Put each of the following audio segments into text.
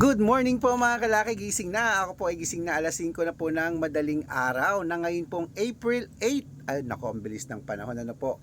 Good morning po mga kalaki, gising na. Ako po ay gising na alas 5 na po ng madaling araw na ngayon pong April 8. Ay nako, ang bilis ng panahon, ano po.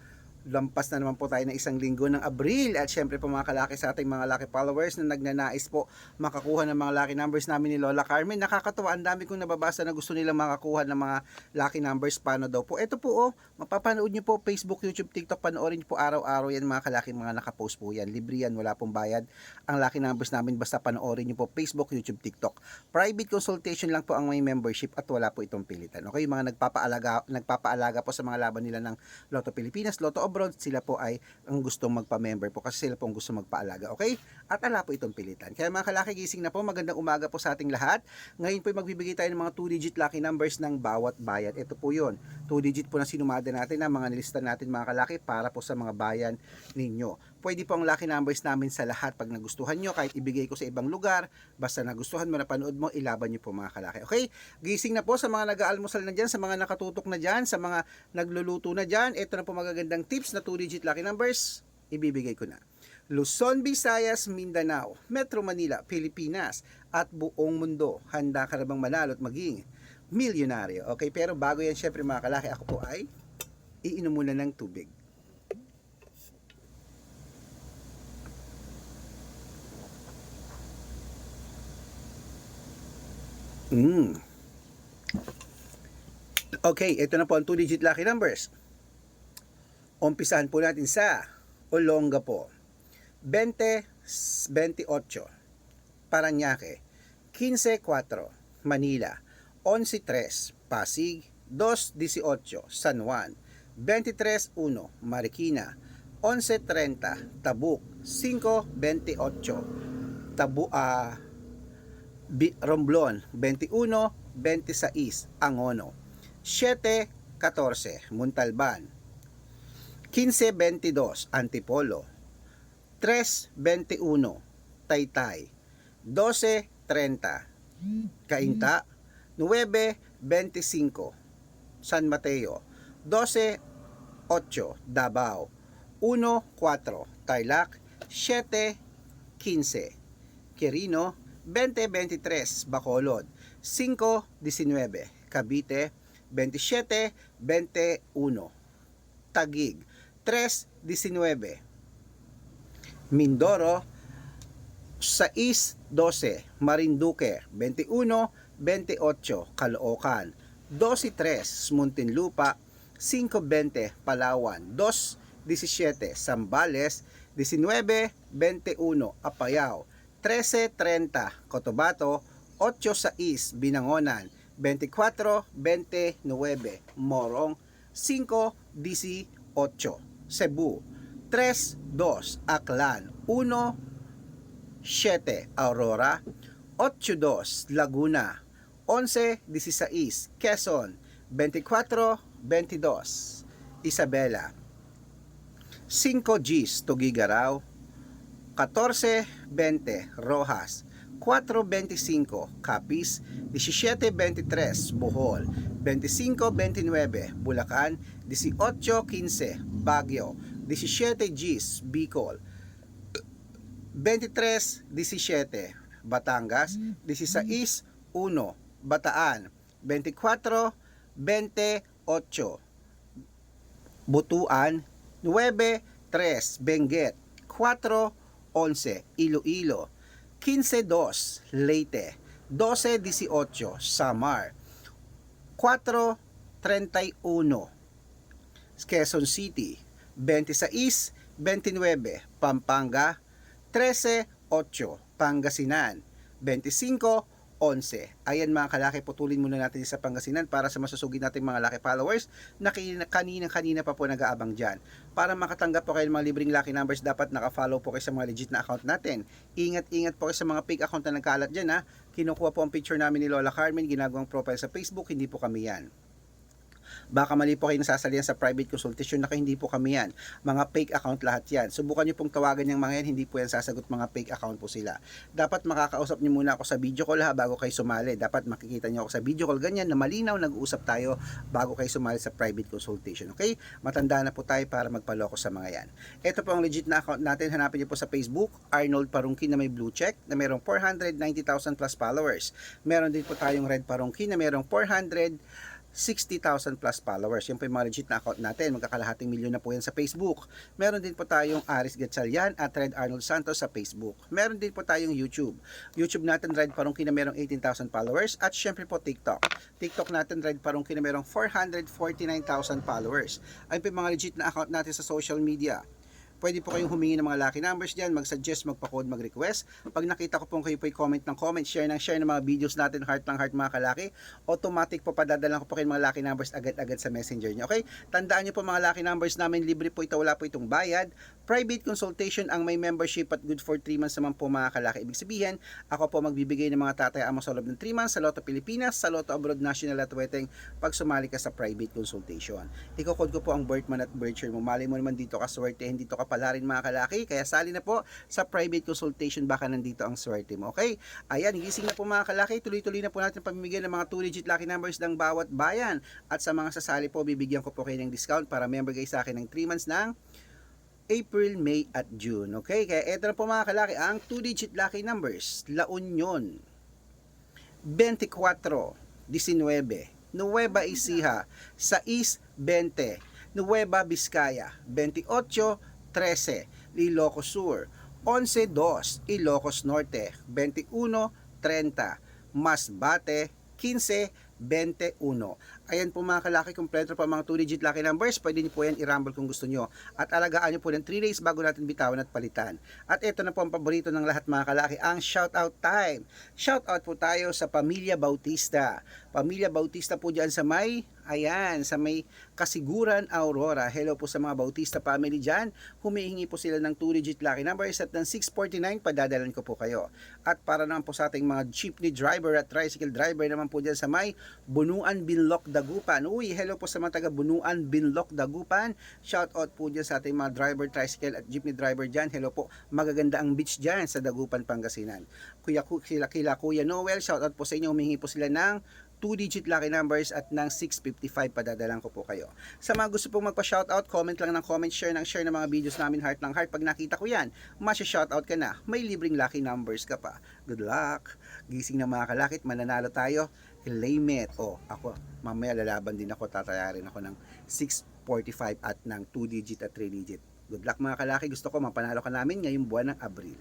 Lampas na naman po tayo ng isang linggo ng Abril. At syempre po mga kalaki, sa ating mga lucky followers na nagnanais po makakuha ng mga lucky numbers namin ni Lola Carmen. Nakakatuwa, ang dami kong nababasa na gusto nilang makakuha ng mga lucky numbers. Paano daw po? Ito po mapapanood nyo po Facebook, YouTube, TikTok. Panoorin nyo po araw-araw yan mga kalaki, mga nakapost po yan. Libre yan, wala pong bayad ang lucky numbers namin, basta panoorin nyo po Facebook, YouTube, TikTok. Private consultation lang po ang may membership at wala po itong pilitan. Okay, yung mga nagpapaalaga po sa mga laban nila ng Lotto Pilipinas, Lotto Abroad, sila po ay ang gustong magpa-member po kasi sila po ang gusto magpaalaga. Okay? At wala po itong pilitan. Kaya mga kalaki, gising na po. Magandang umaga po sa ating lahat. Ngayon po magbibigay tayo ng mga 2-digit lucky numbers ng bawat bayan. Ito po yun. 2-digit po na sinumada natin, na mga nilista natin mga kalaki para po sa mga bayan ninyo. Pwede po ang lucky numbers namin sa lahat pag nagustuhan nyo, kahit ibigay ko sa ibang lugar, basta nagustuhan mo, napanood mo, ilaban nyo po mga kalaki. Okay? Gising na po sa mga nag-aalmusal na dyan, sa mga nakatutok na dyan, sa mga nagluluto na dyan. Ito na po magagandang tips na 2-digit lucky numbers, ibibigay ko na. Luzon, Visayas, Mindanao, Metro Manila, Pilipinas, at buong mundo. Handa ka na bang manalo at maging milyonaryo? Okay, pero bago yan, syempre mga kalaki, ako po ay iinom muna ng tubig. Okay, ito na po ang 2-digit lucky numbers. Umpisahan po natin sa Olongapo, 20-28, Parañaque, 15-4, Manila, 11-3, Pasig, 2-18, San Juan, 23-1, Marikina, 11-30, Tabuk, 5-28, Romblon, 21-26, Angono, 7-14, Montalban, 15-22, Antipolo, 3-21, Taytay, 12-30, Cainta, 9-25, San Mateo, 12-8, Davao, 1-4, Tarlac, 7-15, Quirino, 20-23, Bacolod, 5-19, Cavite, 27-21, Taguig, 3-19, Mindoro, 6-12, Marinduque, 21-28, Caloocan, 12-3, Muntinlupa, 5-20, Palawan, 2-17, Zambales, 19-21, Apayao, 13-30, Cotabato, 8-6, Binangonan, 24-29, Morong, 5-18, Cebu, 3-2, Aklan, 1-7, Aurora, 8-2, Laguna, 11-16, Quezon, 24-22, Isabela, 5Gs, Tuguegarao, 14-20, Rojas, 4-25, Capiz, 17-23, Bohol, 25-29, Bulacan, 18-15, Baguio, 17Gs, Bicol, 23-17, Batangas, 16-1, Bataan, 24-28, Butuan, 9-3, Benguet, 4-11, Iloilo, 15-2, Leyte, 12-18, Samar, 4-31, Quezon City, 26-29, Pampanga, 13-8, Pangasinan, 25-11. Ayan mga kalaki, putulin muna natin sa Pangasinan para sa masusugid natin mga lucky followers na kanina pa po nag-aabang dyan. Para makatanggap po kayo ng mga libreng lucky numbers, dapat nakafollow po kayo sa mga legit na account natin. Ingat po kayo sa mga fake account na nagkalat dyan ha. Kinukuha po ang picture namin ni Lola Carmen, ginagawang profile sa Facebook, hindi po kami yan. Baka mali po kayo nasasalihan sa private consultation, na hindi po kami yan. Mga fake account lahat yan. Subukan nyo pong tawagan yung mga yan, hindi po yan sasagot, mga fake account po sila. Dapat makakausap nyo muna ako sa video call bago kayo sumali. Dapat makikita nyo ako sa video call ganyan na malinaw, nag-uusap tayo bago kayo sumali sa private consultation. Okay? Matanda na po tayo para magpaloko sa mga yan. Ito po ang legit na account natin. Hanapin nyo po sa Facebook, Arnold Parungkin na may blue check na mayroong 490,000 plus followers. Meron din po tayong Red Parungkin na mayroong 460,000 plus followers. Yan po yung mga legit na account natin. Magkakalahating milyon na po yan sa Facebook. Meron din po tayong Aris Gatchalian at Red Arnold Santos sa Facebook. Meron din po tayong YouTube. YouTube natin, Red Parungkin na merong 18,000 followers. At syempre po TikTok. TikTok natin, Red Parungkin na merong 449,000 followers. Ayun po yung mga legit na account natin sa social media. Pwede po kayong humingi ng mga lucky numbers dyan, mag-suggest, magpa-code, mag-request. Pag nakita ko po kayo po'y comment ng comment, share ng mga videos natin, heart ng heart mga kalaki, automatic po padadalan ko po kayo mga lucky numbers agad-agad sa messenger nyo. Okay? Tandaan nyo po mga lucky numbers namin, libre po ito, wala po itong bayad. Private consultation ang may membership at good for 3 months naman po mga kalaki. Ibig sabihin, ako po magbibigay ng mga tatayaan mo sa loob ng 3 months sa Lotto Pilipinas, sa Lotto Abroad National at Weteng pag sumali ka sa private consultation. Iko-code ko po ang birth month at birth year mo. Mali mo naman dito ka swerte, hindi dito ka pala rin mga kalaki, kaya sali na po sa private consultation, baka nandito ang swerte mo. Okay? Ayan, gising na po mga kalaki, tuloy-tuloy na po natin pamimigay ng mga 2-digit lucky numbers ng bawat bayan. At sa mga sasali po, bibigyan ko po kayo ng discount para member kayo sa akin ng 3 months ng April, May at June. Okay? Kaya eto na po mga kalaki, ang 2-digit lucky numbers. La Union 24, 19, Nueva Ecija 6, 20, Nueva Vizcaya 28, 13, Ilocos Sur, 11-2, Ilocos Norte, 21-30, Masbate, 15-21. Ayan po mga kalaki, kompleto pa mga 2-digit lucky numbers. Pwede niyo po yan i-rumble kung gusto nyo. At alagaan niyo po ng 3 days bago natin bitawan at palitan. At ito na po ang paborito ng lahat mga kalaki, ang shoutout time. Shoutout po tayo sa Pamilya Bautista. Pamilya Bautista po dyan sa may, ayan, sa may Kasiguran, Aurora. Hello po sa mga Bautista family dyan. Humihingi po sila ng 2-digit lucky numbers at ng 649, padadalan ko po kayo. At para naman po sa ating mga jeepney driver at tricycle driver naman po dyan sa may Bunuan, Binloc, Dagupan. Uy, hello po sa mga taga Bunuan, Binloc, Dagupan. Shout out po dyan sa ating mga driver, tricycle at jeepney driver dyan. Hello po, magaganda ang beach dyan sa Dagupan, Pangasinan. Kuya Kuya Noel, shout out po sa inyo. Humingi po sila ng 2-digit lucky numbers at ng 655, padadalan ko po kayo. Sa mga gusto pong magpa-shoutout, comment lang ng comment, share ng mga videos namin, heart ng heart. Pag nakita ko yan, masya-shoutout ka na, may libreng lucky numbers ka pa. Good luck! Gising na mga kalakit, mananalo tayo. Claim it. Ako, mamaya lalaban din ako, tatayarin ako ng 645 at ng 2-digit at 3-digit. Good luck mga kalaki, gusto ko mapanalo ka namin ngayong buwan ng Abril.